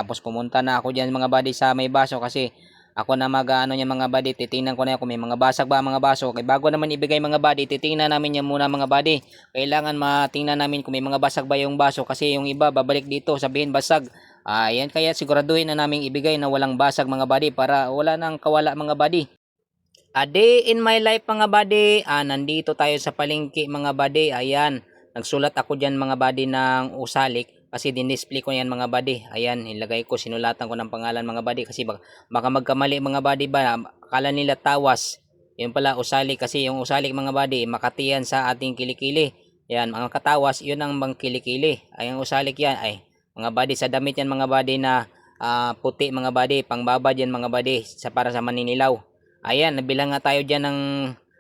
Tapos pumunta na ako diyan mga buddy sa may baso kasi ako na mag-ano niya mga buddy, titingnan ko na kung may mga basag ba mga baso. Kaya bago naman ibigay mga buddy, titingnan namin yan muna mga buddy. Kailangan matingnan namin kung may mga basag ba yung baso kasi yung iba babalik dito sabihin basag. Ayan kaya siguraduhin na naming ibigay na walang basag mga buddy para wala nang kawala mga buddy. A day in my life mga buddy, nandito tayo sa palengke mga buddy, ayan, nagsulat ako dyan mga buddy ng usalik, kasi din-display ko yan mga buddy, ayan, ilagay ko, sinulatan ko ng pangalan mga buddy, kasi baka magkamali mga buddy ba, akala nila tawas, yun pala usalik, kasi yung usalik mga buddy, makatiyan sa ating kilikili, ayan, mga katawas, yun ang bang kilikili, ay ang usalik yan, ay, mga buddy, sa damit yan mga buddy na puti mga buddy, pangbabad yan mga buddy, para sa maninilaw. Ayan, nabilang nga tayo dyan ng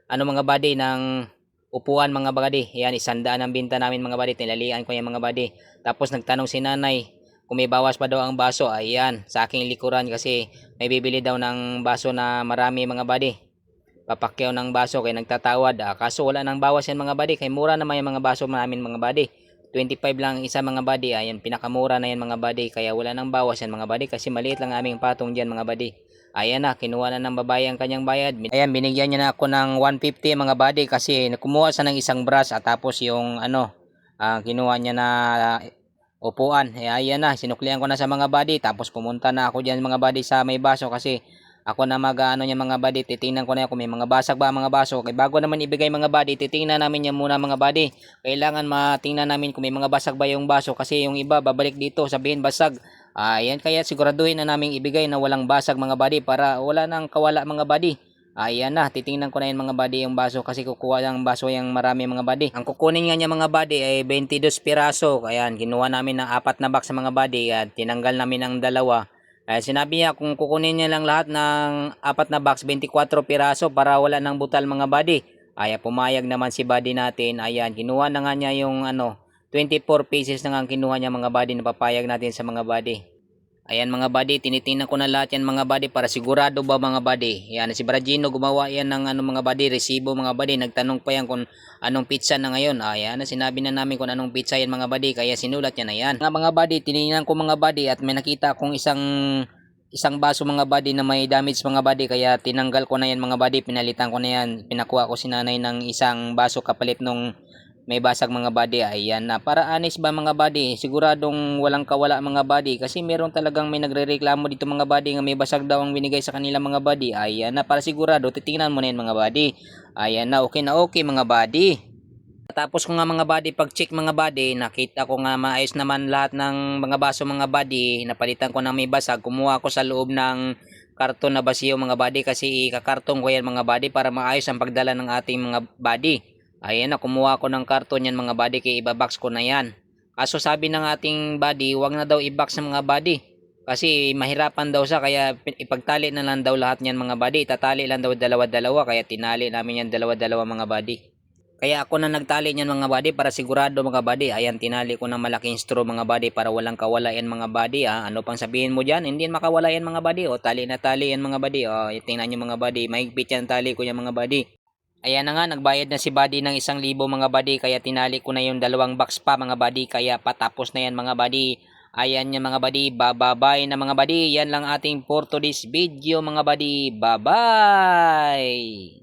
ano mga buddy, ng upuan mga buddy. Ayan, 100 ang binta namin mga buddy. Tinalian ko yan mga buddy. Tapos nagtanong si nanay kung may bawas pa daw ang baso. Ayan, sa aking likuran kasi may bibili daw ng baso na marami mga buddy. Papakyaw ng baso kaya nagtatawad. Kaso wala nang bawas yan mga buddy. Kaya mura naman yung mga baso namin mga buddy. 25 lang isa mga buddy. Ayan, pinakamura na yan mga buddy. Kaya wala nang bawas yan mga buddy. Kasi maliit lang aming patong dyan mga buddy. Ayan na, kinuha na ng babae ang kanyang bayad. Ayan, binigyan niya na ako ng 150 mga buddy kasi kumuha sa ng isang brush at tapos yung ano, kinuha niya na upuan. Ayan na, sinuklian ko na sa mga buddy. Tapos pumunta na ako dyan mga buddy sa may baso kasi ako na mag-ano niya mga buddy. Titingnan ko na kung may mga basag ba mga baso. Kaya bago naman ibigay mga buddy, titingnan namin yan muna mga buddy. Kailangan matingnan namin kung may mga basag ba yung baso kasi yung iba babalik dito sabihin basag. Ayan kaya siguraduhin na naming ibigay na walang basag mga buddy para wala nang kawala mga buddy. Ayan na, titingnan ko na yan mga buddy yung baso kasi kukuha ng baso yung marami mga buddy. Ang kukunin nga niya mga buddy ay 22 piraso. Ayan, kinuha namin ng 4 na box sa mga buddy at tinanggal namin ang dalawa. Sinabi niya kung kukunin niya lang lahat ng 4 na box, 24 piraso para wala nang butal mga buddy. Ay, pumayag naman si buddy natin. Ayan, kinuha na nga niya yung ano, 24 pieces na nga ang kinuha niya mga buddy na papayag natin sa mga buddy. Ayan mga buddy, tinitingnan ko na lahat yan mga buddy para sigurado ba mga buddy. Yan, si Bragino gumawa yan ng ano mga buddy, resibo mga buddy. Nagtanong pa yan kung anong pizza na ngayon. Ayan, sinabi na namin kung anong pizza yan mga buddy, kaya sinulat niya na yan. Mga buddy, tinignan ko mga buddy at may nakita akong isang baso mga buddy na may damage mga buddy, kaya tinanggal ko na yan mga buddy, pinalitan ko na yan. Pinakuha ko si nanay ng isang baso kapalit nung may basag mga buddy. Ayan na, para honest ba mga buddy, siguradong walang kawala mga buddy kasi meron talagang may nagrereklamo dito mga buddy nga may basag daw ang binigay sa kanila mga buddy. Ayan na, para sigurado titingnan mo na yan mga buddy. Ayan na okay mga buddy. Tapos ko nga mga buddy, pag check mga buddy, nakita ko nga maayos naman lahat ng mga baso mga buddy. Napalitan ko ng may basag, kumuha ko sa loob ng karton na basiyo mga buddy kasi ikakarton ko yan mga buddy para maayos ang pagdala ng ating mga buddy. Ayan na, kumuha ko ng karton yan mga buddy kaya ibabox ko na yan. Kaso sabi ng ating buddy, wag na daw i-box ng mga buddy. Kasi mahirapan daw siya kaya ipagtali na lang daw lahat niyan mga buddy. Tatali lang daw dalawa-dalawa kaya tinali namin yan dalawa-dalawa mga buddy. Kaya ako na nagtali niyan mga buddy para sigurado mga buddy. Ayan, tinali ko ng malaking straw mga buddy para walang kawala yan mga buddy. Ano pang sabihin mo dyan? Hindi makawala yan mga buddy. O tali na tali yan mga buddy. O tingnan nyo mga buddy. Mahigpit yan tali ko yan mga buddy. Ayan na nga, nagbayad na si buddy ng 1,000 mga buddy, kaya tinali ko na yung 2 box pa mga buddy, kaya patapos na yan mga buddy. Ayan yan mga buddy, bye na mga buddy. Yan lang ating for today's video mga buddy, bye bye.